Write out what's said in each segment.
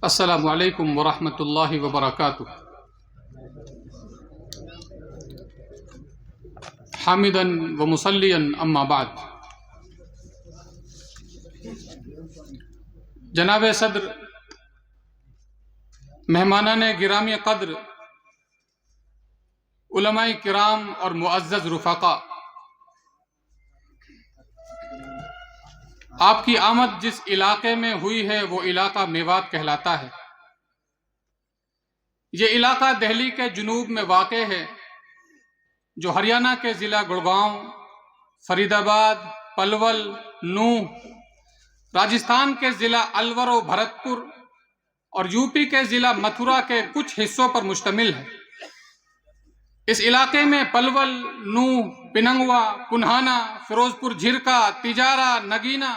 السلام علیکم ورحمۃ اللہ وبرکاتہ۔ حامدا و مصلیا اما بعد۔ جناب صدر، مہمانان گرامی قدر، علماء کرام اور معزز رفقا، آپ کی آمد جس علاقے میں ہوئی ہے وہ علاقہ میوات کہلاتا ہے۔ یہ علاقہ دہلی کے جنوب میں واقع ہے، جو ہریانہ کے ضلع گڑگاؤں، فرید آباد، پلول، نوح، راجستھان کے ضلع الور و بھرتپور اور یو پی کے ضلع متھرا کے کچھ حصوں پر مشتمل ہے۔ اس علاقے میں پلول، نوح، پننگوا، پنہانا، فیروز پور جھرکا، تیجارہ، نگینہ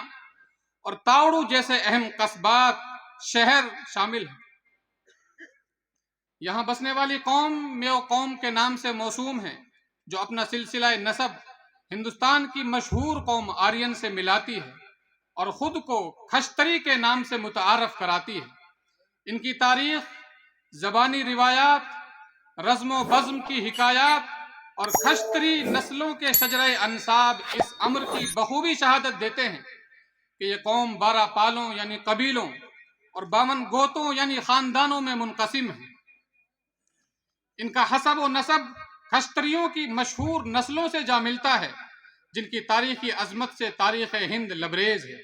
اور تاوڑو جیسے اہم قصبات، شہر شامل ہیں۔ یہاں بسنے والی قوم میو قوم کے نام سے موسوم ہے، جو اپنا سلسلہ نسب ہندوستان کی مشہور قوم آرین سے ملاتی ہے اور خود کو کھشتری کے نام سے متعارف کراتی ہے۔ ان کی تاریخ، زبانی روایات، رزم و بزم کی حکایات اور کھشتری نسلوں کے شجرہ انساب اس امر کی بخوبی شہادت دیتے ہیں کہ یہ قوم 12 پالوں یعنی قبیلوں اور 52 گوتوں یعنی خاندانوں میں منقسم ہے۔ ان کا حسب و نسب کھشتریوں کی مشہور نسلوں سے جا ملتا ہے، جن کی تاریخی عظمت سے تاریخ ہند لبریز ہے۔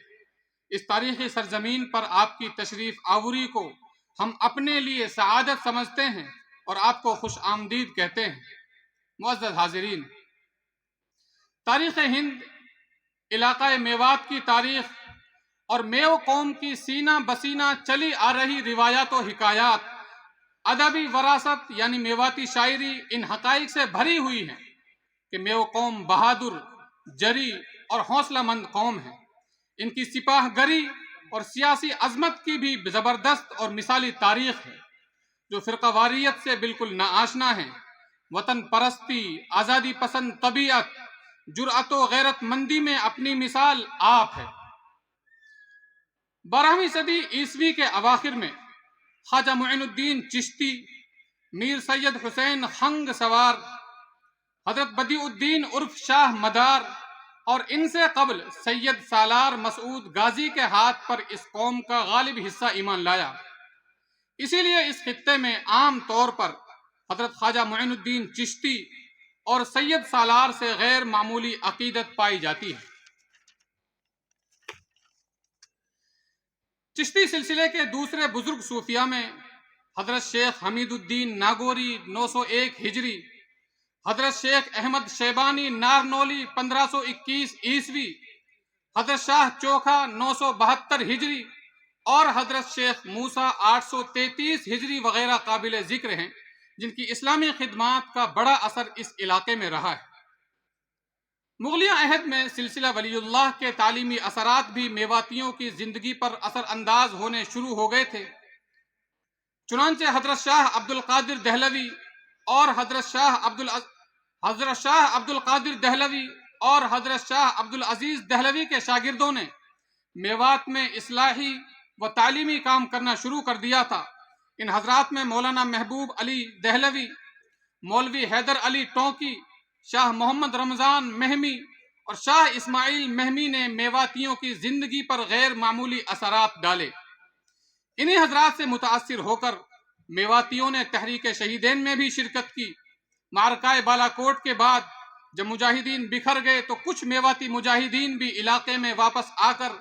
اس تاریخی سرزمین پر آپ کی تشریف آوری کو ہم اپنے لیے سعادت سمجھتے ہیں اور آپ کو خوش آمدید کہتے ہیں۔ معزز حاضرین، تاریخ ہند، علاقہ میوات کی تاریخ اور میو قوم کی سینہ بسینہ چلی آ رہی روایات و حکایات، ادبی وراثت یعنی میواتی شاعری ان حقائق سے بھری ہوئی ہے کہ میو قوم بہادر، جری اور حوصلہ مند قوم ہے۔ ان کی سپاہ گری اور سیاسی عظمت کی بھی زبردست اور مثالی تاریخ ہے، جو فرقہ واریت سے بالکل ناآشنا ہیں۔ وطن پرستی، آزادی پسند طبیعت، جرأت و غیرت مندی میں اپنی مثال آپ ہے۔ 12ویں صدی عیسوی کے اواخر میں خواجہ معین الدین چشتی، میر سید حسین خنگ سوار، حضرت بدیع الدین عرف شاہ مدار اور ان سے قبل سید سالار مسعود غازی کے ہاتھ پر اس قوم کا غالب حصہ ایمان لایا۔ اسی لیے اس خطے میں عام طور پر حضرت خواجہ معین الدین چشتی اور سید سالار سے غیر معمولی عقیدت پائی جاتی ہے۔ چشتی سلسلے کے دوسرے بزرگ صوفیاء میں حضرت شیخ حمید الدین ناگوری 901 ہجری، حضرت شیخ احمد شیبانی نارنولی 1521 عیسوی، حضرت شاہ چوکھا 972 ہجری اور حضرت شیخ موسیٰ 833 ہجری وغیرہ قابل ذکر ہیں، جن کی اسلامی خدمات کا بڑا اثر اس علاقے میں رہا ہے۔ مغلیہ عہد میں سلسلہ ولی اللہ کے تعلیمی اثرات بھی میواتیوں کی زندگی پر اثر انداز ہونے شروع ہو گئے تھے۔ چنانچہ حضرت شاہ عبد القادر دہلوی اور حضرت شاہ عبد القادر دہلوی اور حضرت شاہ عبد العزیز دہلوی کے شاگردوں نے میوات میں اصلاحی و تعلیمی کام کرنا شروع کر دیا تھا۔ ان حضرات میں مولانا محبوب علی دہلوی، مولوی حیدر علی ٹونکی، شاہ محمد رمضان مہمی اور شاہ اسماعیل مہمی نے میواتیوں کی زندگی پر غیر معمولی اثرات ڈالے۔ انہی حضرات سے متاثر ہو کر میواتیوں نے تحریک شہیدین میں بھی شرکت کی۔ معرکہ بالا کوٹ کے بعد جب مجاہدین بکھر گئے تو کچھ میواتی مجاہدین بھی علاقے میں واپس آ کر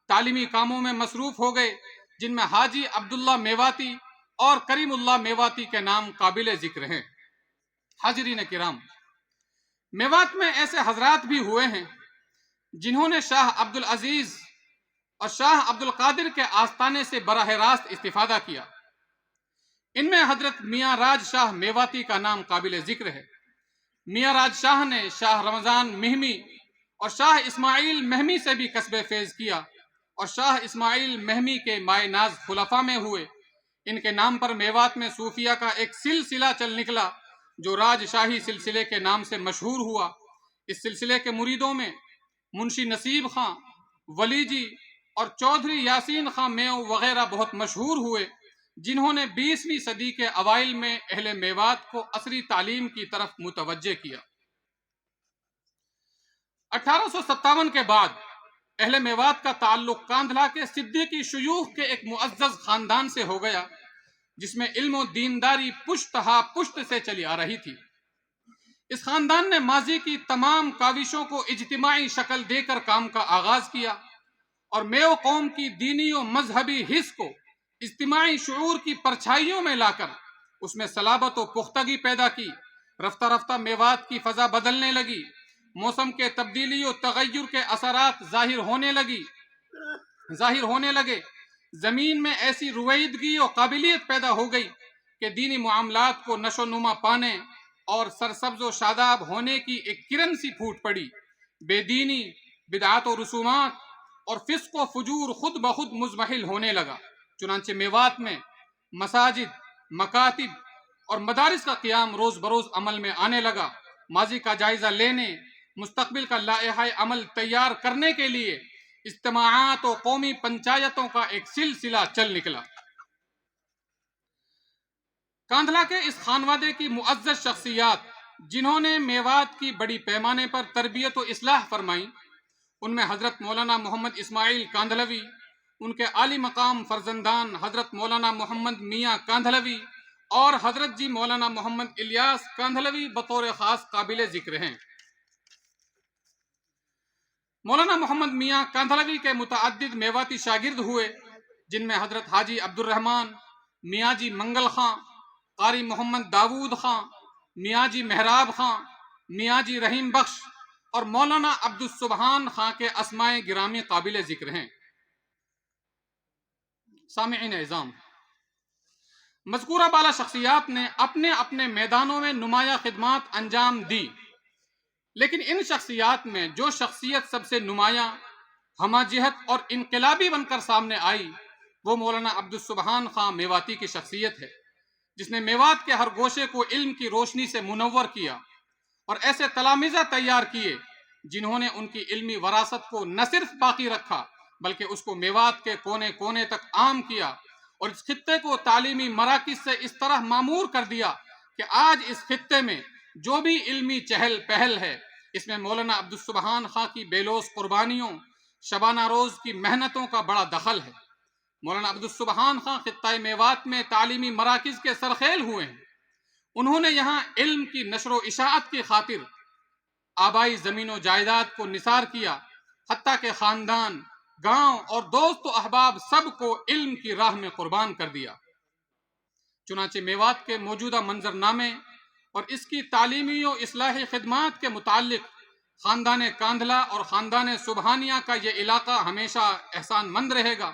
تعلیمی کاموں میں مصروف ہو گئے، جن میں حاجی عبداللہ میواتی اور کریم اللہ میواتی کے نام قابل ذکر ہیں۔ حاضرین کرام، میوات میں ایسے حضرات بھی ہوئے ہیں جنہوں نے شاہ عبد العزیز اور شاہ عبد القادر کے آستانے سے براہ راست استفادہ کیا۔ ان میں حضرت میاں راج شاہ میواتی کا نام قابل ذکر ہے۔ میاں راج شاہ نے شاہ رمضان مہمی اور شاہ اسماعیل مہمی سے بھی کسب فیض کیا اور شاہ اسماعیل مہمی کے مائے ناز خلفاء میں ہوئے۔ ان کے نام پر میوات میں صوفیہ کا ایک سلسلہ چل نکلا جو راج شاہی سلسلے کے نام سے مشہور ہوا۔ اس سلسلے کے مریدوں میں منشی نصیب خاں، ولی جی اور چودھری یاسین خان میو وغیرہ بہت مشہور ہوئے، جنہوں نے 20ویں صدی کے اوائل میں اہل میوات کو عصری تعلیم کی طرف متوجہ کیا۔ 1857 کے بعد اہل میوات کا تعلق کاندھلا کے صدیقی شیوخ کے ایک معزز خاندان سے ہو گیا، جس میں علم و دینداری پشت ہا پشت سے چلی آ رہی تھی۔ اس خاندان نے ماضی کی تمام کاوشوں کو اجتماعی شکل دے کر کام کا آغاز کیا اور میو قوم کی دینی و مذہبی حس کو اجتماعی شعور کی پرچھائیوں میں لا کر اس میں صلابت و پختگی پیدا کی۔ رفتہ رفتہ میوات کی فضا بدلنے لگی، موسم کے تبدیلی و تغیر کے اثرات ظاہر ہونے لگے، زمین میں ایسی رویدگی و قابلیت پیدا ہو گئی کہ دینی معاملات کو نشو و نما پانے اور سرسبز و شاداب ہونے کی ایک کرن سی پھوٹ پڑی۔ بے دینی، بدعات و رسومات اور فسق و فجور خود بخود مضمحل ہونے لگا۔ چنانچہ میوات میں مساجد، مکاتب اور مدارس کا قیام روز بروز عمل میں آنے لگا۔ ماضی کا جائزہ لینے، مستقبل کا لائحہ عمل تیار کرنے کے لیے اجتماعات و قومی پنچایتوں کا ایک سلسلہ چل نکلا۔ کاندھلا کے اس خانوادے کی معزز شخصیات جنہوں نے میوات کی بڑی پیمانے پر تربیت و اصلاح فرمائی، ان میں حضرت مولانا محمد اسماعیل کاندھلوی، ان کے عالی مقام فرزندان حضرت مولانا محمد میاں کاندھلوی اور حضرت جی مولانا محمد الیاس کاندھلوی بطور خاص قابل ذکر ہیں۔ مولانا محمد میاں کاندھلوی کے متعدد میواتی شاگرد ہوئے، جن میں حضرت حاجی عبدالرحمن، میاں جی منگل خاں، قاری محمد داود خاں، میاں جی محراب خاں، میاں جی رحیم بخش اور مولانا عبدالسبحان خاں کے اسماء گرامی قابل ذکر ہیں۔ سامعین اعظام، مذکورہ بالا شخصیات نے اپنے اپنے میدانوں میں نمایاں خدمات انجام دی، لیکن ان شخصیات میں جو شخصیت سب سے نمایاں، ہمہ جہت اور انقلابی بن کر سامنے آئی، وہ مولانا عبدالسبحان خاں میواتی کی شخصیت ہے، جس نے میوات کے ہر گوشے کو علم کی روشنی سے منور کیا اور ایسے تلامذہ تیار کیے جنہوں نے ان کی علمی وراثت کو نہ صرف باقی رکھا بلکہ اس کو میوات کے کونے کونے تک عام کیا اور اس خطے کو تعلیمی مراکز سے اس طرح معمور کر دیا کہ آج اس خطے میں جو بھی علمی چہل پہل ہے، اس میں مولانا عبدالسبحان خاں کی بے لوث قربانیوں، شبانہ روز کی محنتوں کا بڑا دخل ہے۔ مولانا عبدالسبحان خاں خطہ میوات میں تعلیمی مراکز کے سرخیل ہوئے ہیں۔ انہوں نے یہاں علم کی نشر و اشاعت کی خاطر آبائی زمین و جائیداد کو نثار کیا، حتیٰ کہ خاندان، گاؤں اور دوست و احباب سب کو علم کی راہ میں قربان کر دیا۔ چنانچہ میوات کے موجودہ منظرنامے اور اس کی تعلیمی و اصلاحی خدمات کے متعلق خاندان کاندھلا اور خاندان سبحانیہ کا یہ علاقہ ہمیشہ احسان مند رہے گا۔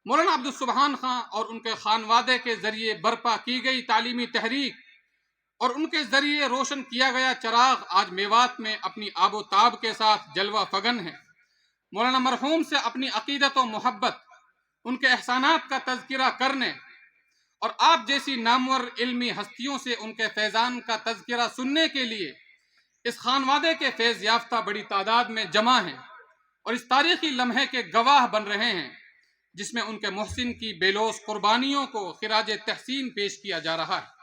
مولانا عبدالسبحان خاں اور ان کے خانوادے کے ذریعے برپا کی گئی تعلیمی تحریک اور ان کے ذریعے روشن کیا گیا چراغ آج میوات میں اپنی آب و تاب کے ساتھ جلوہ فگن ہے۔ مولانا مرحوم سے اپنی عقیدت و محبت، ان کے احسانات کا تذکرہ کرنے اور آپ جیسی نامور علمی ہستیوں سے ان کے فیضان کا تذکرہ سننے کے لیے اس خانوادے کے فیض یافتہ بڑی تعداد میں جمع ہیں اور اس تاریخی لمحے کے گواہ بن رہے ہیں جس میں ان کے محسن کی بے لوث قربانیوں کو خراج تحسین پیش کیا جا رہا ہے۔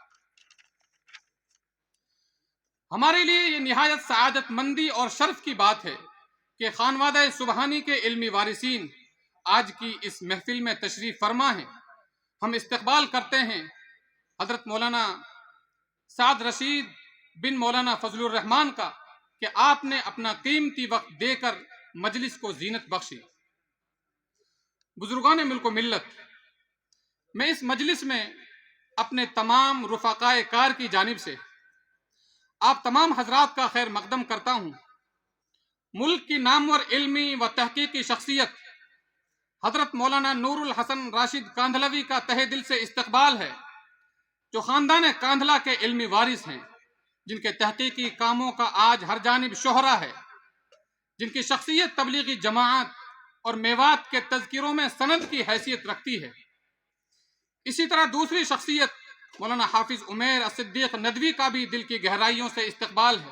ہمارے لیے یہ نہایت سعادت مندی اور شرف کی بات ہے کہ خانوادہ سبحانی کے علمی وارثین آج کی اس محفل میں تشریف فرما ہیں۔ ہم استقبال کرتے ہیں حضرت مولانا سعد رشید بن مولانا فضل الرحمان کا کہ آپ نے اپنا قیمتی وقت دے کر مجلس کو زینت بخشی۔ بزرگان ملک و ملت، میں اس مجلس میں اپنے تمام رفقائے کار کی جانب سے آپ تمام حضرات کا خیر مقدم کرتا ہوں۔ ملک کی نامور علمی و تحقیقی شخصیت حضرت مولانا نور الحسن راشد کاندھلوی کا تہہ دل سے استقبال ہے، جو خاندان کاندھلا کے علمی وارث ہیں، جن کے تحقیقی کاموں کا آج ہر جانب شہرہ ہے، جن کی شخصیت تبلیغی جماعت اور میوات کے تذکروں میں سند کی حیثیت رکھتی ہے۔ اسی طرح دوسری شخصیت مولانا حافظ عمیر الصدیق ندوی کا بھی دل کی گہرائیوں سے استقبال ہے۔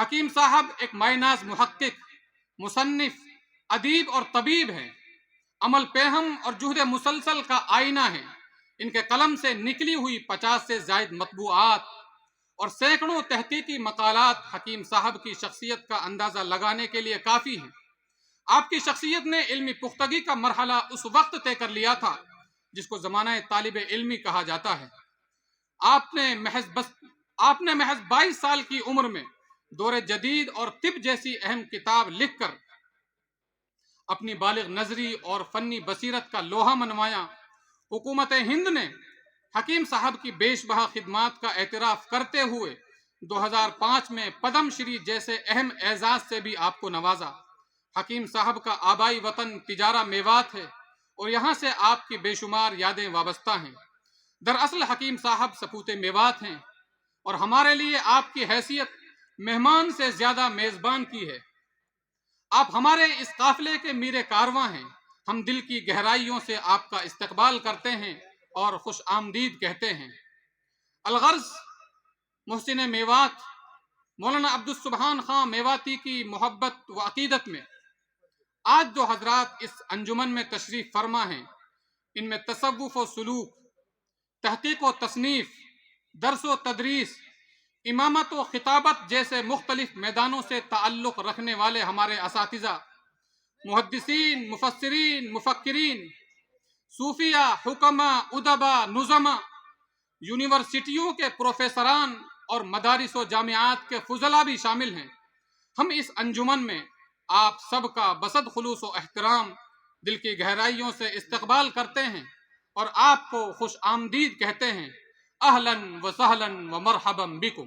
حکیم صاحب ایک مائناز محقق، مصنف، ادیب اور طبیب ہیں، عمل پیہم اور جہد مسلسل کا آئینہ ہے۔ ان کے قلم سے نکلی ہوئی 50 سے زائد مطبوعات اور سینکڑوں تحقیقی مقالات حکیم صاحب کی شخصیت کا اندازہ لگانے کے لیے کافی ہیں۔ آپ کی شخصیت نے علمی پختگی کا مرحلہ اس وقت طے کر لیا تھا جس کو زمانہ طالب علمی کہا جاتا ہے۔ آپ نے محض 22 سال کی عمر میں دور جدید اور طب جیسی اہم کتاب لکھ کر اپنی بالغ نظری اور فنی بصیرت کا لوہا منوایا۔ حکومت ہند نے حکیم صاحب کی بیش بہا خدمات کا اعتراف کرتے ہوئے 2005 میں پدم شری جیسے اہم اعزاز سے بھی آپ کو نوازا۔ حکیم صاحب کا آبائی وطن تجارہ میوات ہے اور یہاں سے آپ کی بے شمار یادیں وابستہ ہیں۔ دراصل حکیم صاحب سپوت میوات ہیں اور ہمارے لیے آپ کی حیثیت مہمان سے زیادہ میزبان کی ہے۔ آپ ہمارے اس قافلے کے میر کارواں ہیں۔ ہم دل کی گہرائیوں سے آپ کا استقبال کرتے ہیں اور خوش آمدید کہتے ہیں۔ الغرض محسن میوات مولانا عبدالسبحان خان میواتی کی محبت و عقیدت میں آج جو حضرات اس انجمن میں تشریف فرما ہیں، ان میں تصوف و سلوک، تحقیق و تصنیف، درس و تدریس، امامت و خطابت جیسے مختلف میدانوں سے تعلق رکھنے والے ہمارے اساتذہ، محدثین، مفسرین، مفکرین، صوفیہ، حکما، ادبا، نظما، یونیورسٹیوں کے پروفیسران اور مدارس و جامعات کے فضلاء بھی شامل ہیں۔ ہم اس انجمن میں آپ سب کا بصد خلوص و احترام دل کی گہرائیوں سے استقبال کرتے ہیں اور آپ کو خوش آمدید کہتے ہیں۔ اہلاً و سہلاً و مرحباً بکم۔